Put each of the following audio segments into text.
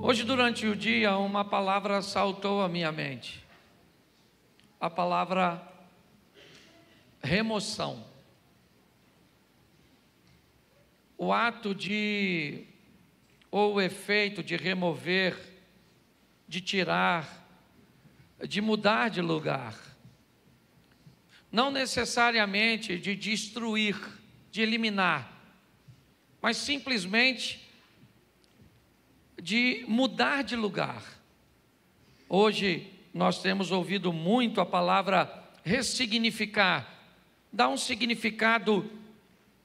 Hoje, durante o dia, uma palavra saltou à minha mente. A palavra remoção. O ato de, ou o efeito de remover, de tirar, de mudar de lugar. Não necessariamente de destruir, de eliminar, mas simplesmente de mudar de lugar. Hoje nós temos ouvido muito a palavra ressignificar, dar um significado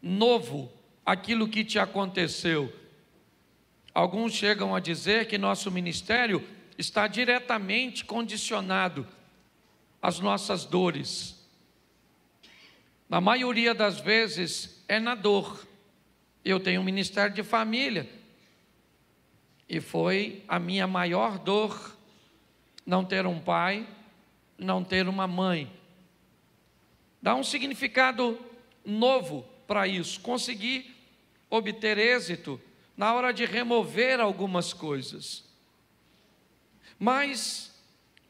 novo àquilo que te aconteceu. Alguns chegam a dizer que nosso ministério está diretamente condicionado às nossas dores. Na maioria das vezes é na dor. Eu tenho um ministério de família e foi a minha maior dor não ter um pai, não ter uma mãe. Dá um significado novo para isso, conseguir obter êxito na hora de remover algumas coisas. Mas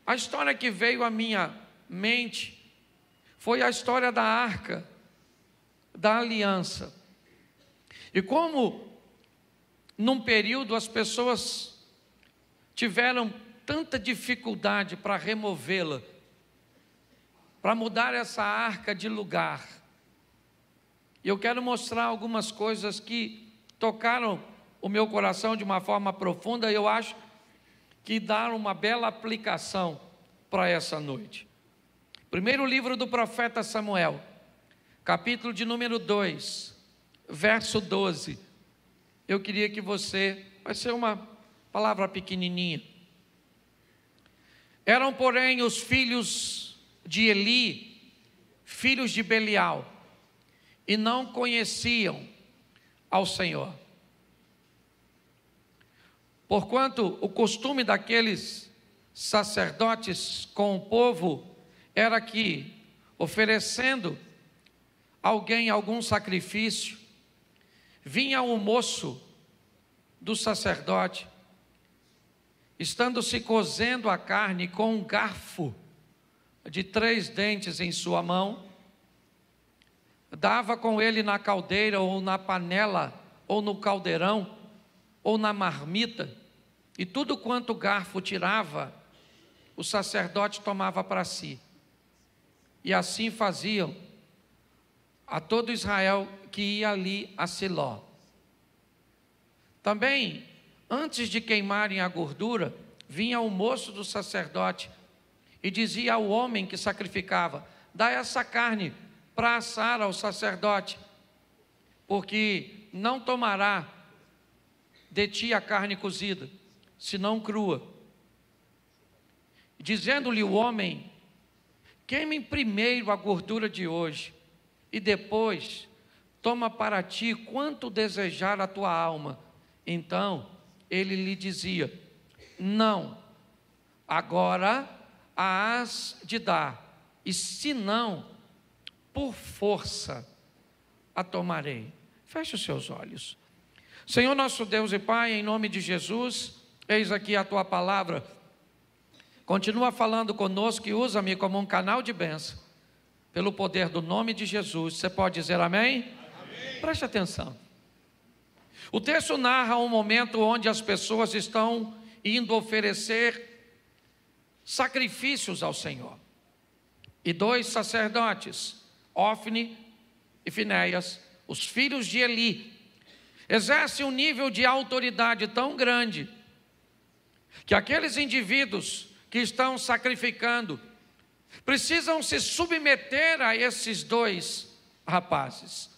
a história que veio à minha mente foi a história da arca, da aliança. E como num período as pessoas tiveram tanta dificuldade para removê-la, para mudar essa arca de lugar. E eu quero mostrar algumas coisas que tocaram o meu coração de uma forma profunda e eu acho que dá uma bela aplicação para essa noite. Primeiro livro do profeta Samuel, capítulo de número 2, verso 12. Eu queria que você, vai ser uma palavra pequenininha. Eram, porém, os filhos de Eli, filhos de Belial, e não conheciam ao Senhor. Porquanto o costume daqueles sacerdotes com o povo era que, oferecendo alguém algum sacrifício, vinha o moço do sacerdote, estando se cozendo a carne com um garfo de 3 dentes em sua mão, dava com ele na caldeira ou na panela ou no caldeirão ou na marmita, e tudo quanto o garfo tirava, o sacerdote tomava para si. E assim faziam a todo Israel que ia ali a Siló. Também, antes de queimarem a gordura, vinha o moço do sacerdote e dizia ao homem que sacrificava: dá essa carne para assar ao sacerdote, porque não tomará de ti a carne cozida, senão crua. Dizendo-lhe o homem: queime primeiro a gordura de hoje, e depois toma para ti quanto desejar a tua alma. Então ele lhe dizia: não, agora a hás de dar, e se não, por força a tomarei. Feche os seus olhos. Senhor nosso Deus e Pai, em nome de Jesus, eis aqui a tua palavra. Continua falando conosco e usa-me como um canal de bênção, pelo poder do nome de Jesus. Você pode dizer amém? Amém. Preste atenção. O texto narra um momento onde as pessoas estão indo oferecer sacrifícios ao Senhor. E 2 sacerdotes, Ofni e Finéias, os filhos de Eli, exercem um nível de autoridade tão grande que aqueles indivíduos que estão sacrificando precisam se submeter a esses 2 rapazes.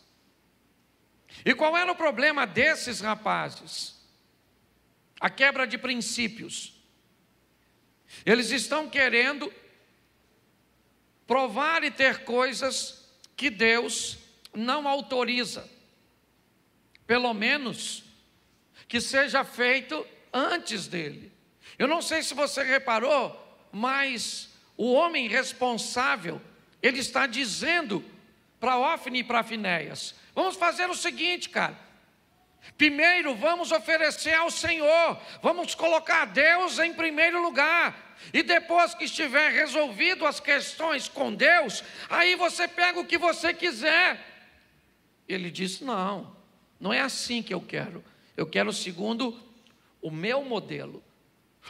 E qual era o problema desses rapazes? A quebra de princípios. Eles estão querendo provar e ter coisas que Deus não autoriza. Pelo menos que seja feito antes dele. Eu não sei se você reparou, mas o homem responsável, ele está dizendo para Ofni e para Finéias: vamos fazer o seguinte, cara, Primeiro, vamos oferecer ao Senhor, vamos colocar Deus em primeiro lugar. E depois que estiver resolvido as questões com Deus, aí você pega o que você quiser. Ele disse: não, não é assim que eu quero. Eu quero segundo o meu modelo.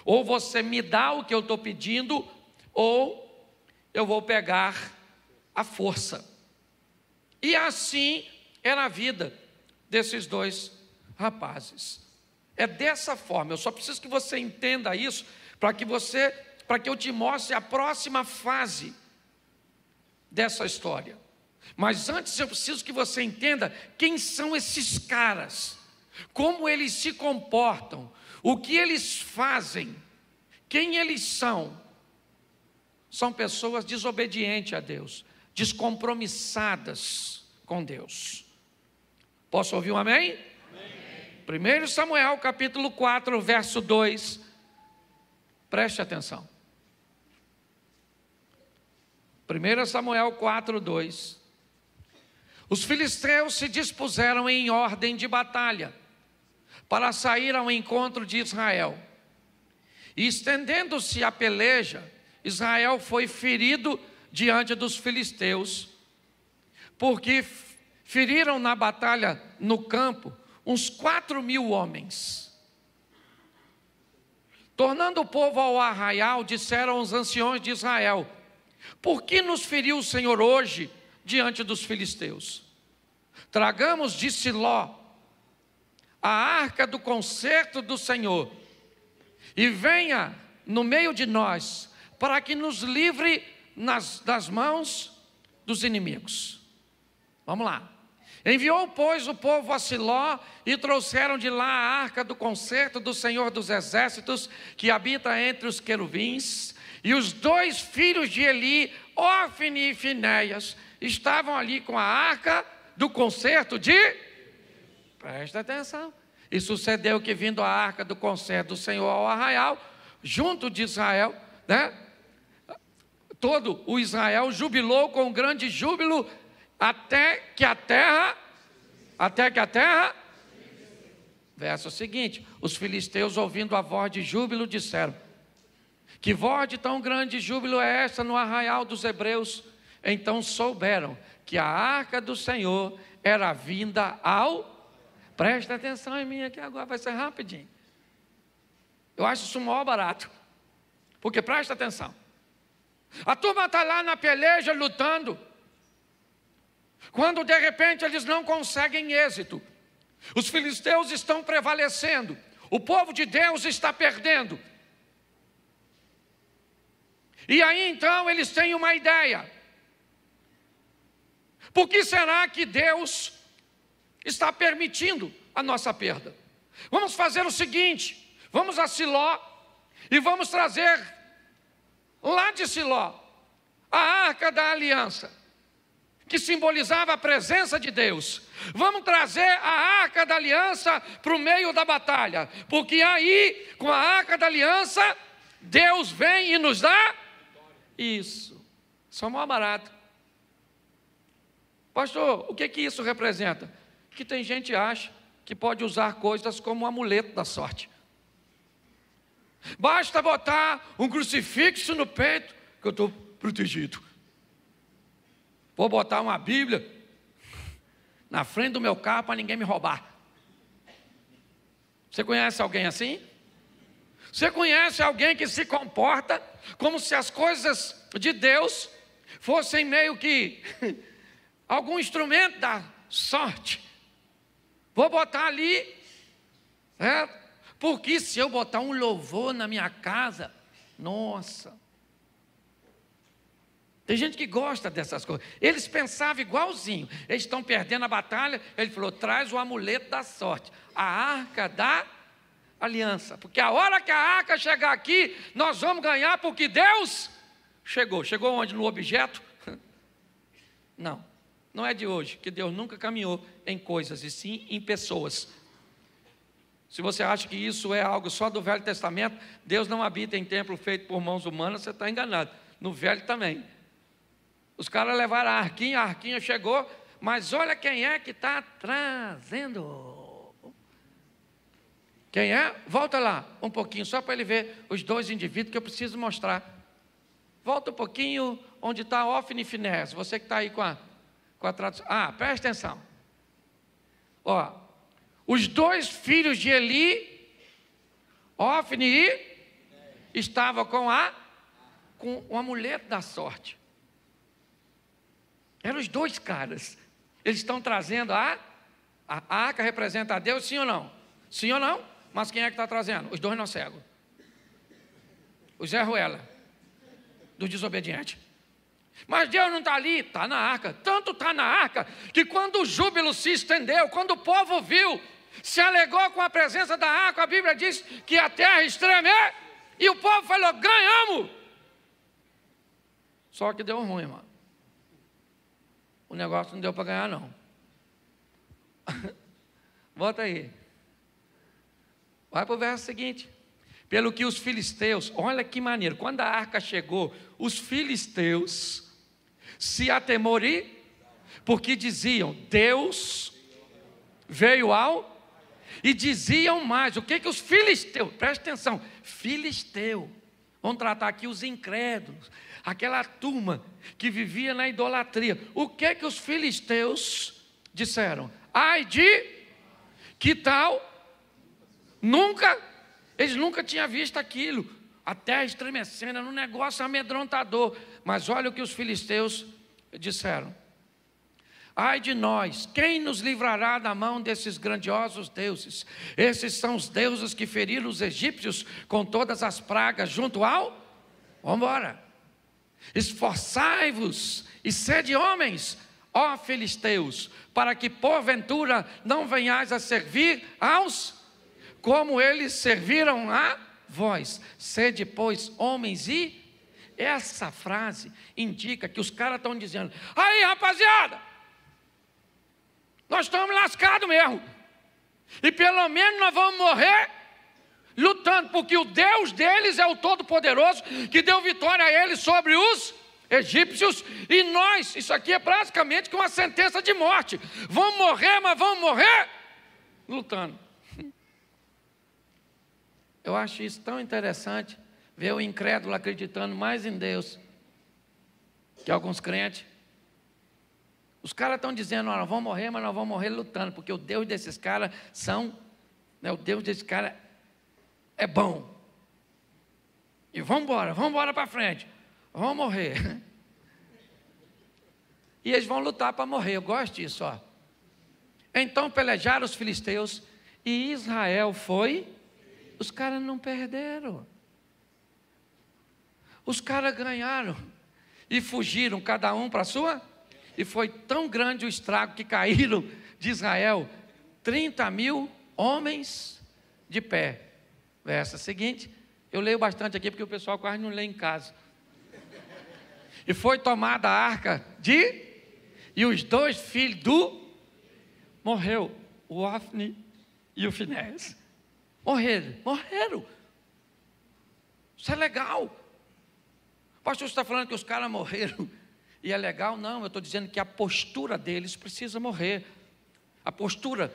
Ou você me dá o que eu estou pedindo, ou eu vou pegar a força. E assim era a vida desses dois rapazes. É dessa forma. Eu só preciso que você entenda isso para que eu te mostre a próxima fase dessa história. Mas antes eu preciso que você entenda quem são esses caras, como eles se comportam, o que eles fazem, quem eles são. São pessoas desobedientes a Deus, descompromissadas com Deus. Posso ouvir um amém? Amém. 1 Samuel capítulo 4, verso 2. Preste atenção. 1 Samuel 4, 2. Os filisteus se dispuseram em ordem de batalha para sair ao encontro de Israel. E estendendo-se a peleja, Israel foi ferido diante dos filisteus, porque feriram na batalha no campo uns 4.000 homens. Tornando o povo ao arraial, disseram os anciões de Israel: por que nos feriu o Senhor hoje diante dos filisteus? Tragamos de Siló a arca do concerto do Senhor, e venha no meio de nós, para que nos livre das mãos dos inimigos. Vamos lá. Enviou, pois, o povo a Siló, e trouxeram de lá a arca do concerto do Senhor dos Exércitos, que habita entre os querubins. E os dois filhos de Eli, Ofni e Finéias, estavam ali com a arca do concerto de... Presta atenção. E sucedeu que, vindo a arca do concerto do Senhor ao arraial, junto de Israel, todo o Israel jubilou com grande júbilo, até que a terra, verso seguinte, os filisteus, ouvindo a voz de júbilo, disseram: que voz de tão grande júbilo é esta no arraial dos hebreus? Então souberam que a arca do Senhor era vinda ao... Presta atenção em mim aqui agora, vai ser rapidinho. Eu acho isso maior barato, porque presta atenção. A turma está lá na peleja lutando, quando de repente eles não conseguem êxito. Os filisteus estão prevalecendo, o povo de Deus está perdendo. E aí então eles têm uma ideia: por que será que Deus está permitindo a nossa perda? Vamos fazer o seguinte: vamos a Siló e vamos trazer lá de Siló a arca da aliança, que simbolizava a presença de Deus. Vamos trazer a arca da aliança para o meio da batalha, porque aí, com a arca da aliança, Deus vem e nos dá isso. Só mais barato. Pastor, o que isso representa? Que tem gente que acha que pode usar coisas como um amuleto da sorte. Basta botar um crucifixo no peito que eu estou protegido. Vou botar uma Bíblia na frente do meu carro para ninguém me roubar. Você conhece alguém assim? Você conhece alguém que se comporta como se as coisas de Deus fossem meio que algum instrumento da sorte? Vou botar ali, certo? Porque se eu botar um louvor na minha casa, nossa. Tem gente que gosta dessas coisas. Eles pensavam igualzinho. Eles estão perdendo a batalha. Ele falou: traz o amuleto da sorte, a arca da aliança. Porque a hora que a arca chegar aqui, nós vamos ganhar, porque Deus chegou. Chegou onde? No objeto? Não, não é de hoje, que Deus nunca caminhou em coisas, e sim em pessoas. Se você acha que isso é algo só do Velho Testamento, Deus não habita em templo feito por mãos humanas, você está enganado. No Velho também. Os caras levaram a arquinha chegou, mas olha quem é que está trazendo. Quem é? Volta lá um pouquinho, só para ele ver os dois indivíduos que eu preciso mostrar. Volta um pouquinho onde está Ofni e Finéias. Você que está aí com a tradução. Ah, presta atenção. Ó, os dois filhos de Eli, Ofni e estavam com o amuleto da sorte. Eram os dois caras. Eles estão trazendo a arca, representa a Deus, sim ou não? Sim ou não? Mas quem é que está trazendo? Os dois não cegos. O Zé Ruela, do desobediente. Mas Deus não está ali, está na arca. Tanto está na arca, que quando o júbilo se estendeu, quando o povo viu, se alegou com a presença da arca, a Bíblia diz que a terra estremeu, e o povo falou, ganhamos. Só que deu ruim, irmão. O negócio não deu para ganhar, não. Volta aí. Vai para o verso seguinte. Pelo que os filisteus, olha que maneiro, quando a arca chegou, os filisteus se atemoriam, porque diziam, Deus veio ao, e diziam mais, o que os filisteus, presta atenção, filisteu, vamos tratar aqui os incrédulos, aquela turma que vivia na idolatria, o que os filisteus disseram? Ai de, que tal, eles nunca tinham visto aquilo, a terra estremecendo, era um negócio amedrontador, mas olha o que os filisteus disseram, ai de nós, quem nos livrará da mão desses grandiosos deuses? Esses são os deuses que feriram os egípcios com todas as pragas junto ao, vamos embora, esforçai-vos e sede homens, ó filisteus, para que porventura não venhais a servir aos, como eles serviram a vós, sede pois homens. E essa frase indica que os caras estão dizendo, aí rapaziada, nós estamos lascados mesmo, e pelo menos nós vamos morrer lutando, porque o Deus deles é o Todo-Poderoso, que deu vitória a eles sobre os egípcios, e nós, isso aqui é praticamente uma sentença de morte, vamos morrer, mas vamos morrer lutando. Eu acho isso tão interessante, ver o incrédulo acreditando mais em Deus que alguns crentes. Os caras estão dizendo, nós vamos morrer, mas nós vamos morrer lutando, porque o Deus desses caras o Deus desses caras é bom. E vamos embora para frente, vamos morrer. E eles vão lutar para morrer, eu gosto disso, ó. Então pelejaram os filisteus, e Israel foi, os caras não perderam. Os caras ganharam, e fugiram, cada um para a sua, e foi tão grande o estrago que caíram de Israel 30.000 homens de pé. Verso seguinte, eu leio bastante aqui porque o pessoal quase não lê em casa. E foi tomada a arca e os dois filhos morreu, o Ofni e o Finéias. Morreram. Isso é legal. O pastor está falando que os caras morreram e é legal? Não, eu estou dizendo que a postura deles precisa morrer. A postura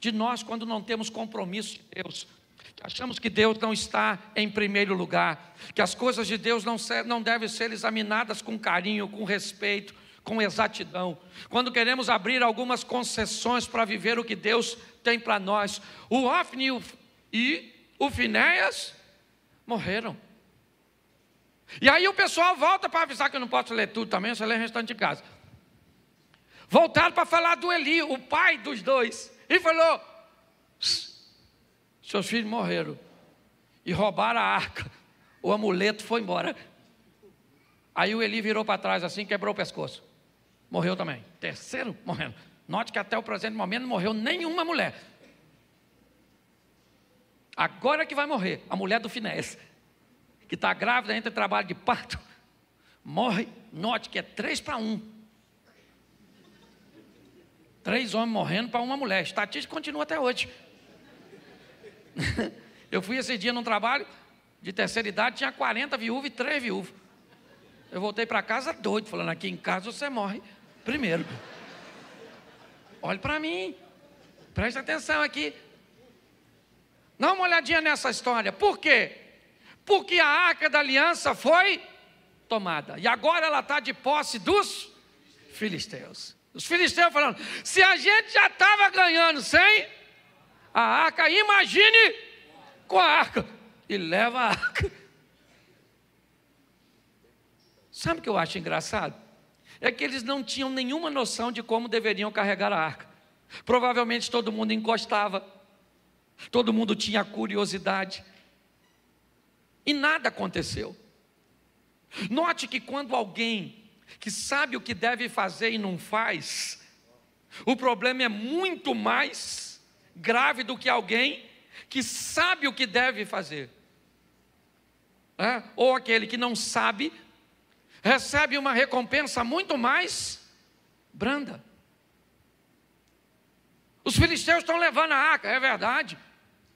de nós, quando não temos compromisso de Deus, que achamos que Deus não está em primeiro lugar, que as coisas de Deus não devem ser examinadas com carinho, com respeito, com exatidão. Quando queremos abrir algumas concessões para viver o que Deus tem para nós, o Ofni e o Finéias morreram. E aí o pessoal volta para avisar, que eu não posso ler tudo também, eu só leio o restante de casa. Voltaram para falar do Eli, o pai dos dois, e falou, seus filhos morreram, e roubaram a arca, o amuleto foi embora. Aí o Eli virou para trás assim, quebrou o pescoço, morreu também, terceiro morrendo. Note que até o presente momento não morreu nenhuma mulher. Agora que vai morrer, a mulher do Finéias, que está grávida, entra em trabalho de parto, morre. Note que é 3-1. 3 homens morrendo para uma mulher. A estatística continua até hoje. Eu fui esse dia num trabalho de terceira idade, tinha 40 viúvas e 3 viúvos. Eu voltei para casa doido, falando, aqui em casa você morre primeiro. Olhe para mim, preste atenção aqui. Dá uma olhadinha nessa história. Por quê? Porque a arca da aliança foi tomada. E agora ela está de posse dos filisteus. Os filisteus falando, se a gente já estava ganhando sem a arca, imagine com a arca. E leva a arca. Sabe o que eu acho engraçado? É que eles não tinham nenhuma noção de como deveriam carregar a arca. Provavelmente todo mundo encostava. Todo mundo tinha curiosidade. E nada aconteceu. Note que quando alguém que sabe o que deve fazer e não faz, o problema é muito mais grave do que alguém que sabe o que deve fazer. Ou aquele que não sabe, recebe uma recompensa muito mais branda. Os filisteus estão levando a arca, é verdade.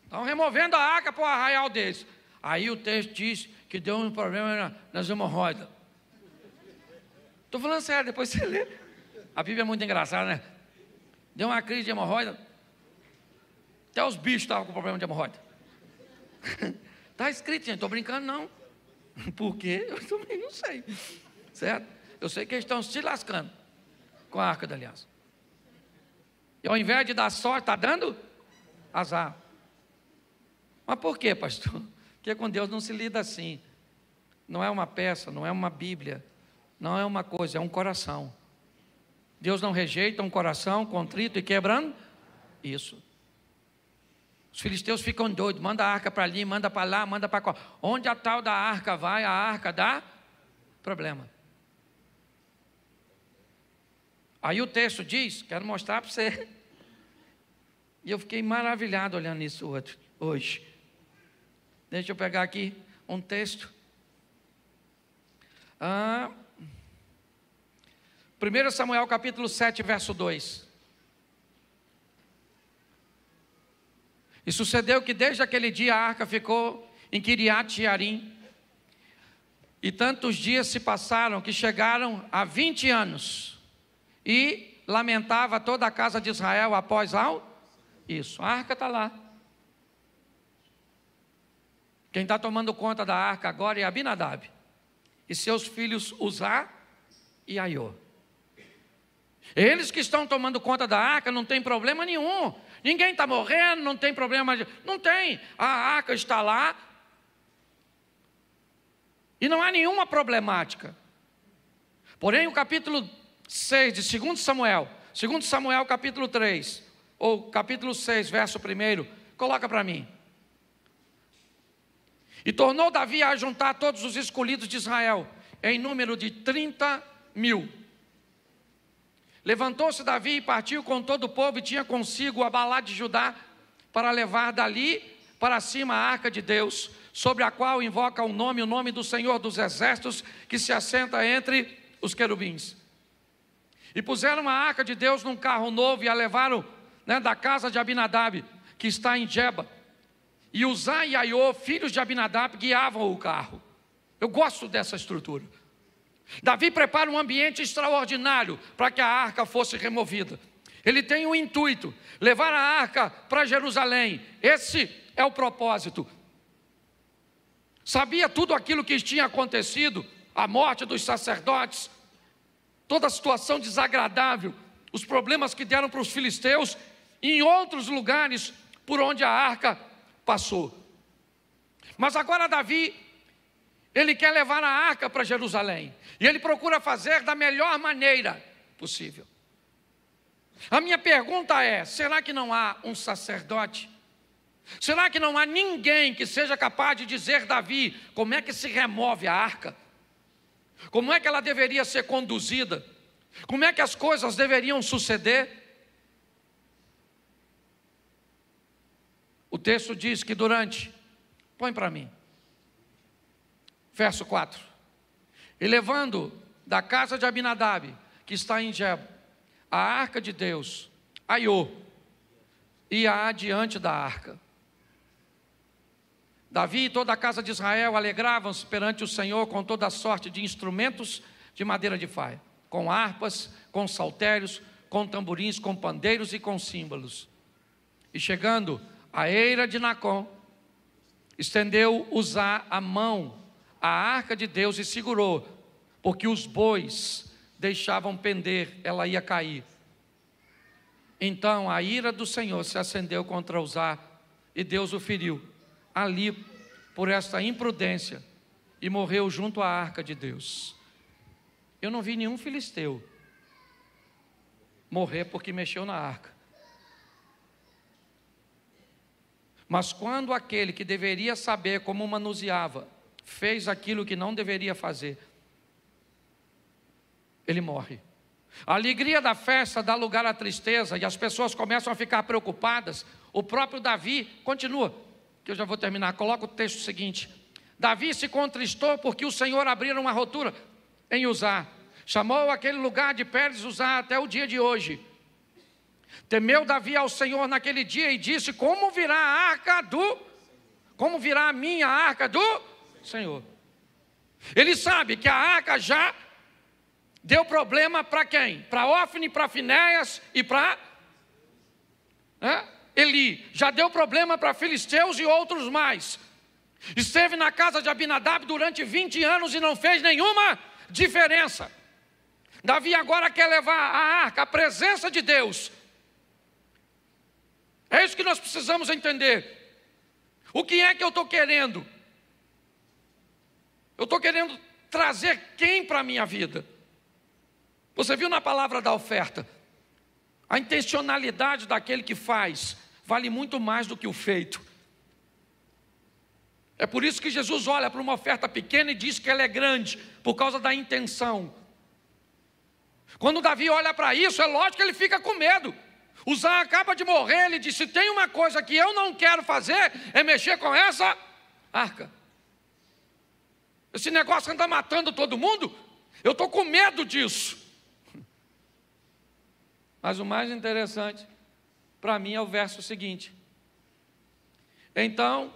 Estão removendo a arca para o arraial deles. Aí o texto diz que deu um problema nas hemorroidas. Estou falando sério, depois você lê. A Bíblia é muito engraçada, né? Deu uma crise de hemorroida. Até os bichos estavam com problema de hemorroida. Está escrito, gente, estou brincando não. Por quê? Eu também não sei. Certo? Eu sei que eles estão se lascando com a arca da aliança. E ao invés de dar sorte, está dando azar. Mas por quê, pastor? Porque com Deus não se lida assim. Não é uma peça, não é uma Bíblia. Não é uma coisa, é um coração. Deus não rejeita um coração contrito e quebrando isso. Os filisteus ficam doidos, manda a arca para ali, manda para lá, manda para cá. Onde a tal da arca vai, a arca dá problema. Aí o texto diz, quero mostrar para você. E eu fiquei maravilhado olhando isso hoje. Deixa eu pegar aqui um texto. 1 Samuel capítulo 7, verso 2. E sucedeu que desde aquele dia a arca ficou em Quiriate-Jearim. E tantos dias se passaram que chegaram a 20 anos. E lamentava toda a casa de Israel após isso. A arca está lá. Quem está tomando conta da arca agora é Abinadab. E seus filhos Uzá e Aiô. Eles que estão tomando conta da arca não tem problema nenhum. Ninguém está morrendo, não tem problema. Não tem. A arca está lá. E não há nenhuma problemática. Porém, o capítulo 6 de 2 Samuel, 2 Samuel capítulo 3, ou capítulo 6, verso 1, coloca para mim. E tornou Davi a juntar todos os escolhidos de Israel, em número de 30.000. Levantou-se Davi e partiu com todo o povo, e tinha consigo Abalá de Judá, para levar dali para cima a arca de Deus, sobre a qual invoca o nome do Senhor dos Exércitos, que se assenta entre os querubins. E puseram a arca de Deus num carro novo, e a levaram da casa de Abinadab, que está em Geba. E Uzá e Aiô, filhos de Abinadab, guiavam o carro. Eu gosto dessa estrutura. Davi prepara um ambiente extraordinário para que a arca fosse removida. Ele tem um intuito, levar a arca para Jerusalém. Esse é o propósito. Sabia tudo aquilo que tinha acontecido, a morte dos sacerdotes, toda a situação desagradável, os problemas que deram para os filisteus, e em outros lugares por onde a arca passou. Mas agora Davi, ele quer levar a arca para Jerusalém, e ele procura fazer da melhor maneira possível. A minha pergunta é, será que não há um sacerdote? Será que não há ninguém que seja capaz de dizer, Davi, como é que se remove a arca? Como é que ela deveria ser conduzida? Como é que as coisas deveriam suceder? O texto diz que põe para mim, verso 4. E levando da casa de Abinadab, que está em Geba, a arca de Deus, Aiô, ia adiante da arca. Davi e toda a casa de Israel alegravam-se perante o Senhor com toda a sorte de instrumentos de madeira de faia, com harpas, com saltérios, com tamborins, com pandeiros e com símbolos. E chegando à eira de Nacon, Estendeu Uzá a mão à arca de Deus e segurou, porque os bois deixavam pender, ela ia cair. Então a ira do Senhor se acendeu contra Uzá e Deus o feriu ali por esta imprudência e morreu junto à arca de Deus. Eu não vi nenhum filisteu morrer porque mexeu na arca. Mas quando aquele que deveria saber como manuseava fez aquilo que não deveria fazer, ele morre. A alegria da festa dá lugar à tristeza e as pessoas começam a ficar preocupadas. O próprio Davi continua, que eu já vou terminar, coloca o texto seguinte: Davi se contristou porque o Senhor abriu uma rotura em Uzá, chamou aquele lugar de Pérez Uzá até o dia de hoje. Temeu Davi ao Senhor naquele dia e disse: como virá a minha arca do Senhor? Ele sabe que a arca já deu problema para quem? Para Ofni, para Finéias e para Eli. Já deu problema para filisteus e outros mais. Esteve na casa de Abinadab durante 20 anos e não fez nenhuma diferença. Davi agora quer levar a arca, a presença de Deus. É isso que nós precisamos entender. O que é que eu estou querendo? Eu estou querendo trazer quem para a minha vida? Você viu na palavra da oferta? A intencionalidade daquele que faz vale muito mais do que o feito. É por isso que Jesus olha para uma oferta pequena e diz que ela é grande, por causa da intenção. Quando Davi olha para isso, é lógico que ele fica com medo. Uzá acaba de morrer, ele disse: tem uma coisa que eu não quero fazer, é mexer com essa arca. Esse negócio anda matando todo mundo, eu estou com medo disso. Mas o mais interessante para mim é o verso seguinte: então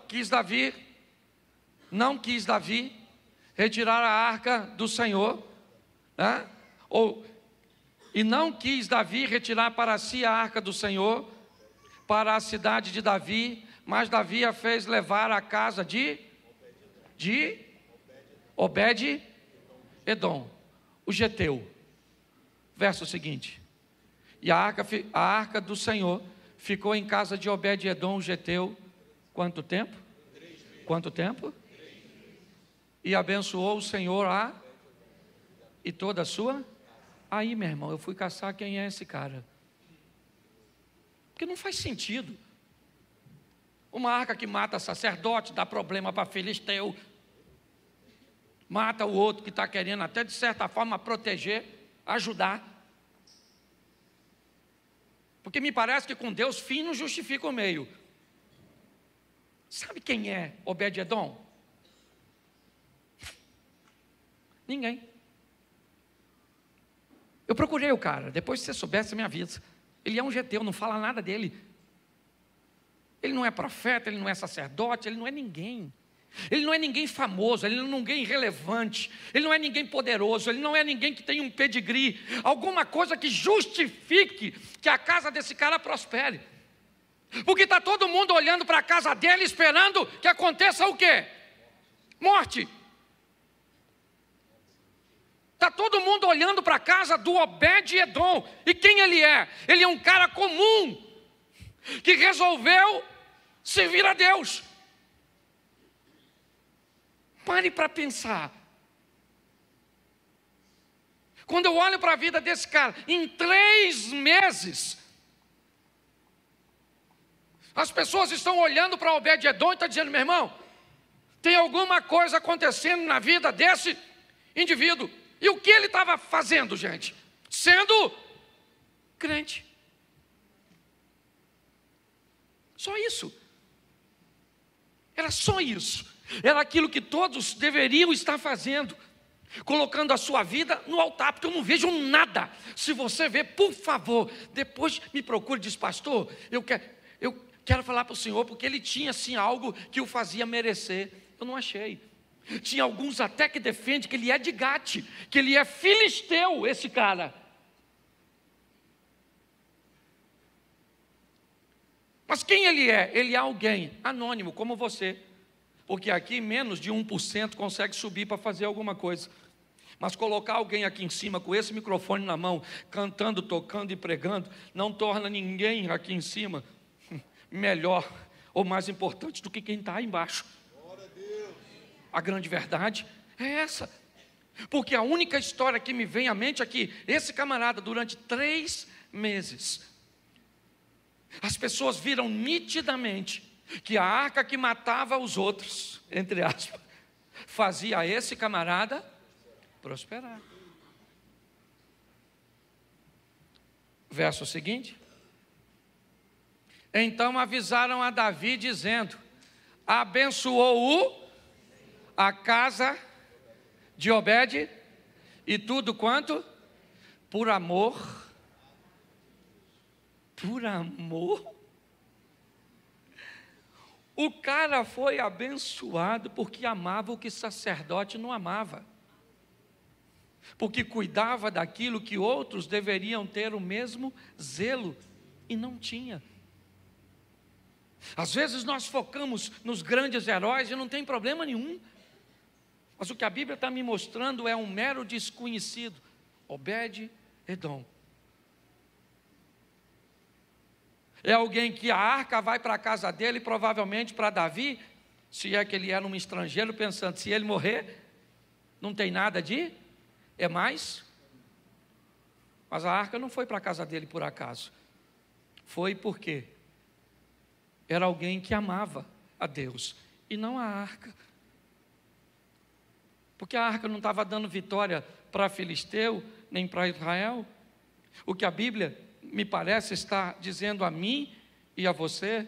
não quis Davi retirar a arca do Senhor, e não quis Davi retirar para si a arca do Senhor para a cidade de Davi, mas Davi a fez levar à casa de Obed-edom, o geteu. Verso seguinte: e a arca do Senhor ficou em casa de Obed-edom, o geteu, quanto tempo? Quanto tempo? E abençoou o Senhor e toda a sua. Aí, meu irmão, eu fui caçar quem é esse cara, porque não faz sentido. Uma arca que mata sacerdote, dá problema para filisteu, mata o outro que está querendo até de certa forma proteger, ajudar. Porque me parece que com Deus fim não justifica o meio. Sabe quem é Obed-edom? Ninguém. Eu procurei o cara, depois se você soubesse, me avisa. Ele é um geteu, não fala nada dele. Ele não é profeta, ele não é sacerdote, ele não é ninguém. Ele não é ninguém famoso, ele não é ninguém relevante, ele não é ninguém poderoso, ele não é ninguém que tem um pedigree, alguma coisa que justifique que a casa desse cara prospere. Porque está todo mundo olhando para a casa dele esperando que aconteça o quê? Morte. Está todo mundo olhando para a casa do Obed-edom. E quem ele é? Ele é um cara comum, que resolveu servir a Deus. Pare para pensar. Quando eu olho para a vida desse cara, em 3 meses, as pessoas estão olhando para Obed-edom e estão dizendo: meu irmão, tem alguma coisa acontecendo na vida desse indivíduo. E o que ele estava fazendo, gente? Sendo crente. Só isso. Era só isso. Era aquilo que todos deveriam estar fazendo, colocando a sua vida no altar, porque eu não vejo nada. Se você vê, por favor, depois me procure e diz: pastor, eu quero falar para o senhor, porque ele tinha assim algo que o fazia merecer. Eu não achei. Tinha alguns até que defendem que ele é de Gate, que ele é filisteu, esse cara. Mas quem ele é? Ele é alguém anônimo como você, porque aqui menos de 1% consegue subir para fazer alguma coisa. Mas colocar alguém aqui em cima com esse microfone na mão, cantando, tocando e pregando, não torna ninguém aqui em cima melhor ou mais importante do que quem está aí embaixo. A grande verdade é essa. Porque a única história que me vem à mente é que esse camarada, durante 3 meses, as pessoas viram nitidamente que a arca que matava os outros, entre aspas, fazia esse camarada prosperar. Verso seguinte. Então avisaram a Davi dizendo: abençoou-o a casa de Obed e tudo quanto por amor. Por amor? O cara foi abençoado porque amava o que sacerdote não amava, porque cuidava daquilo que outros deveriam ter o mesmo zelo e não tinha. Às vezes nós focamos nos grandes heróis e não tem problema nenhum, mas o que a Bíblia está me mostrando é um mero desconhecido, Obed-Edom. É alguém que a arca vai para a casa dele, provavelmente para Davi, se é que ele era um estrangeiro, pensando, se ele morrer, não tem nada de, é mais. Mas a arca não foi para a casa dele por acaso, foi porque era alguém que amava a Deus, e não a arca. Porque a arca não estava dando vitória para Filisteu, nem para Israel. O que a Bíblia, me parece, está dizendo a mim e a você,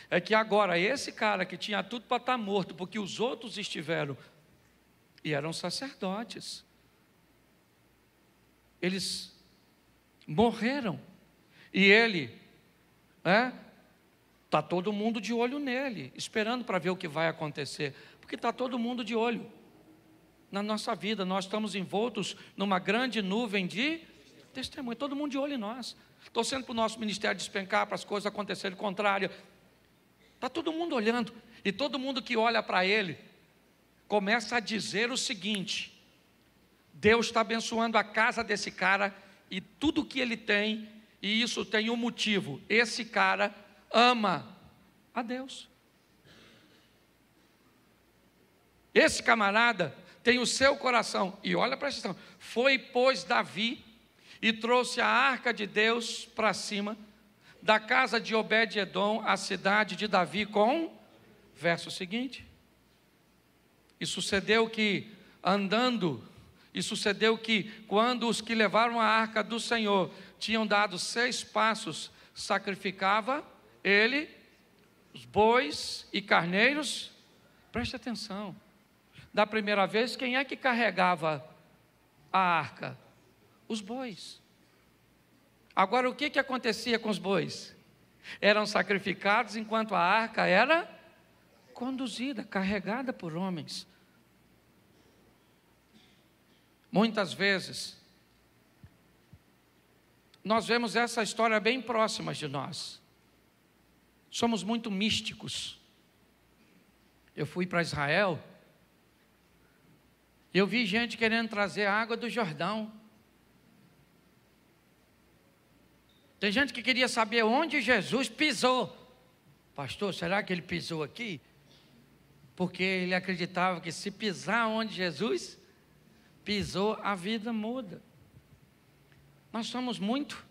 é que agora esse cara que tinha tudo para estar morto, porque os outros estiveram, e eram sacerdotes, eles morreram, e ele, está todo mundo de olho nele, esperando para ver o que vai acontecer, porque está todo mundo de olho na nossa vida. Nós estamos envoltos numa grande nuvem de testemunho, todo mundo de olho em nós, torcendo para o nosso ministério despencar, para as coisas acontecerem contrário. Está todo mundo olhando, e todo mundo que olha para ele começa a dizer o seguinte: Deus está abençoando a casa desse cara e tudo que ele tem, e isso tem um motivo: esse cara ama a Deus. Esse camarada tem o seu coração, e olha para essa questão, foi, pois, Davi, e trouxe a arca de Deus para cima da casa de Obed-Edom, a cidade de Davi, com, verso seguinte, e sucedeu que quando os que levaram a arca do Senhor tinham dado 6 passos, sacrificava ele os bois e carneiros. Preste atenção, da primeira vez, quem é que carregava a arca? Os bois. Agora, o que acontecia com os bois? Eram sacrificados enquanto a arca era conduzida, carregada por homens. Muitas vezes, nós vemos essa história bem próxima de nós. Somos muito místicos. Eu fui para Israel, e eu vi gente querendo trazer a água do Jordão. Tem gente que queria saber onde Jesus pisou. Pastor, será que ele pisou aqui? Porque ele acreditava que se pisar onde Jesus pisou, a vida muda. Nós somos muito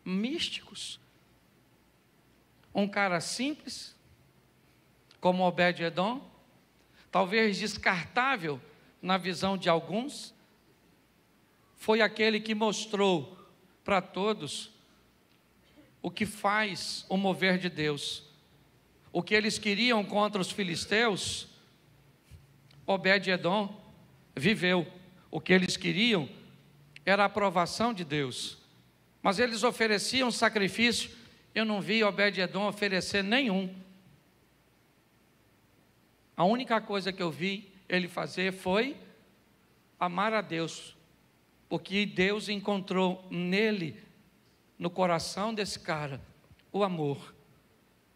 místicos. Um cara simples, como Obed-Edom, talvez descartável na visão de alguns, foi aquele que mostrou para todos o que faz o mover de Deus. O que eles queriam contra os filisteus, Obed-Edom viveu. O que eles queriam era a aprovação de Deus, mas eles ofereciam sacrifício. Eu não vi Obed-Edom oferecer nenhum. A única coisa que eu vi ele fazer foi amar a Deus, porque Deus encontrou nele, no coração desse cara, o amor.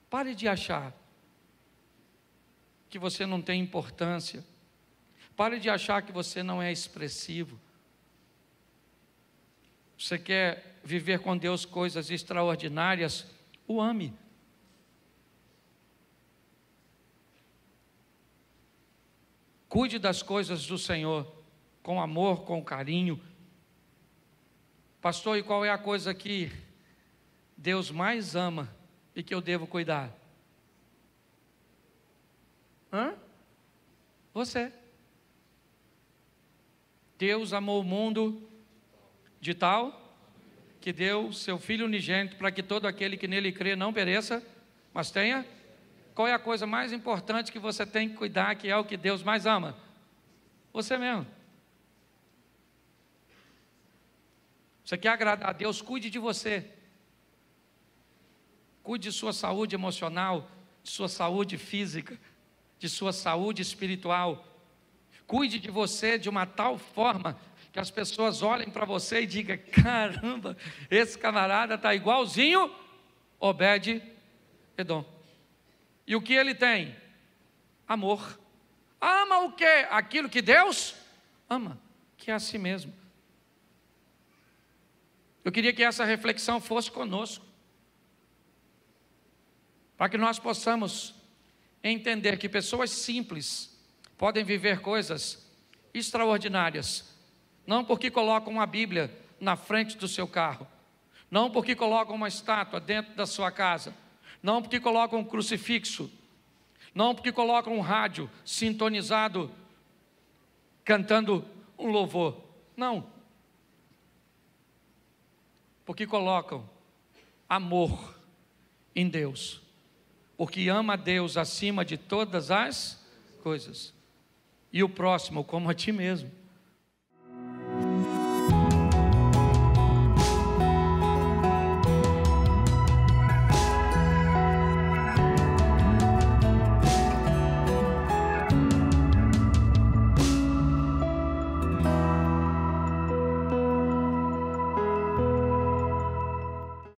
Pare de achar que você não tem importância. Pare de achar que você não é expressivo. Você quer viver com Deus coisas extraordinárias? O ame. Cuide das coisas do Senhor, com amor, com carinho. Pastor, e qual é a coisa que Deus mais ama e que eu devo cuidar? Você. Deus amou o mundo de tal que deu seu Filho unigênito para que todo aquele que nele crê não pereça, mas tenha. Qual é a coisa mais importante que você tem que cuidar, que é o que Deus mais ama? Você mesmo. Você quer agradar a Deus? Cuide de você. Cuide de sua saúde emocional, de sua saúde física, de sua saúde espiritual. Cuide de você de uma tal forma que as pessoas olhem para você e digam: caramba, esse camarada está igualzinho Obed-Edom. E o que ele tem? Amor. Ama o quê? Aquilo que Deus ama, que é a si mesmo. Eu queria que essa reflexão fosse conosco, para que nós possamos entender que pessoas simples podem viver coisas extraordinárias, não porque colocam uma Bíblia na frente do seu carro, não porque colocam uma estátua dentro da sua casa, não porque colocam um crucifixo, não porque colocam um rádio sintonizado, cantando um louvor, não, porque colocam amor em Deus, porque ama a Deus acima de todas as coisas, e o próximo como a ti mesmo.